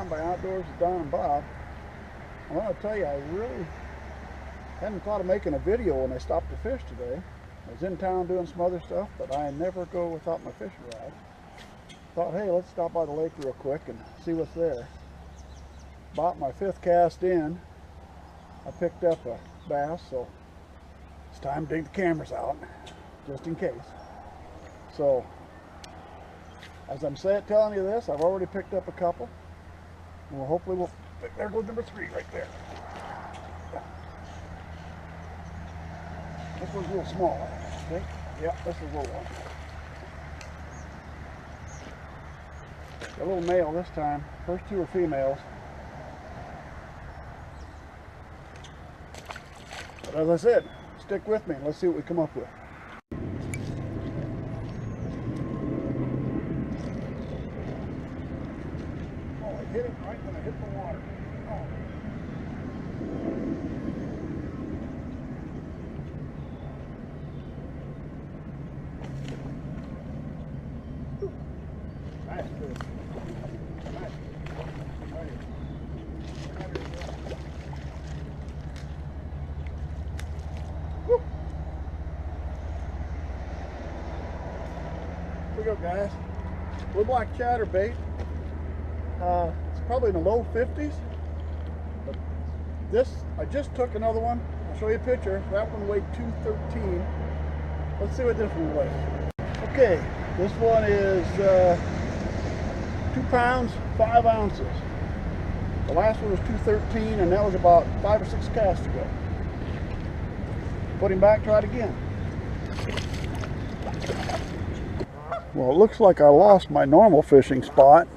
Time by Outdoors with Don and Bob. I want to tell you, I really hadn't thought of making a video when I stopped to fish today. I was in town doing some other stuff, but I never go without my fishing rod. Thought, hey, let's stop by the lake real quick and see what's there. Bought my 5th cast in. I picked up a bass, so it's time to take the cameras out, just in case. So, as I'm telling you this, I've already picked up a couple. And hopefully there goes number 3 right there. This one's a little small, I think. Yep, this is a little one. A little male this time. First 2 are females. But as I said, stick with me and let's see what we come up with. Oh, I hit it right when I hit the water. Oh. Nice fish. Nice. Right. Woo. Here we go, guys. Blue black chatterbait. It's probably in the low 50s. But this, I just took another one. I'll show you a picture. That one weighed 213. Let's see what this one weighs. Okay, this one is 2 pounds, 5 ounces. The last one was 213, and that was about 5 or 6 casts ago. Put him back, try it again. Well, it looks like I lost my normal fishing spot.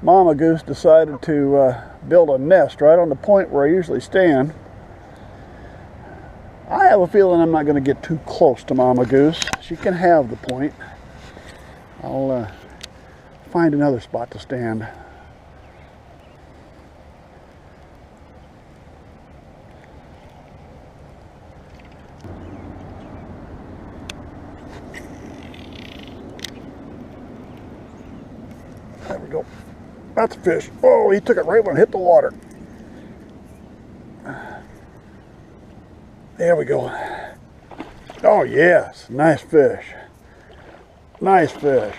Mama Goose decided to build a nest right on the point where I usually stand. I have a feeling I'm not going to get too close to Mama Goose. She can have the point. I'll find another spot to stand. There we go. That's a fish. Oh, he took it right when it hit the water. There we go. Oh yes, nice fish. Nice fish.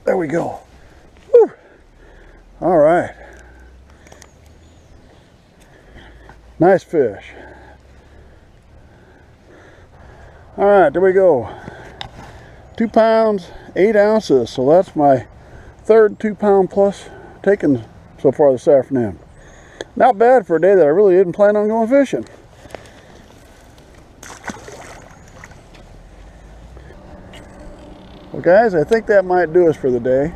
There we go. Woo. All right. Nice fish. All right, there we go. 2 pounds, 8 ounces. So that's my 3rd 2 pound plus taken so far this afternoon. Not bad for a day that I really didn't plan on going fishing. Well guys, I think that might do us for the day.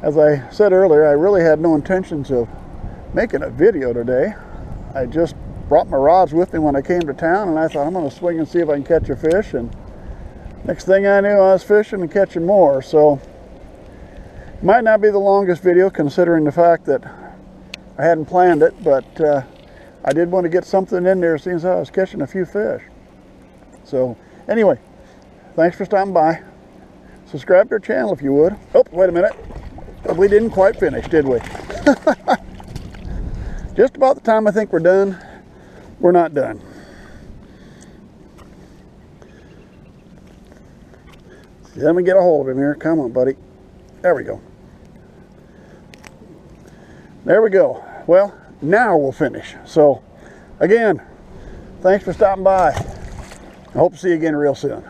As I said earlier, I really had no intentions of making a video today. I just brought my rods with me when I came to town, and I thought I'm going to swing and see if I can catch a fish. And next thing I knew, I was fishing and catching more. So it might not be the longest video considering the fact that I hadn't planned it, but I did want to get something in there since I was catching a few fish. So anyway, thanks for stopping by. Subscribe to our channel if you would. Oh, wait a minute. We didn't quite finish, did we? Just about the time I think we're done, we're not done. Let me get a hold of him here. Come on, buddy. There we go. There we go. Well, now we'll finish. So, again, thanks for stopping by. I hope to see you again real soon.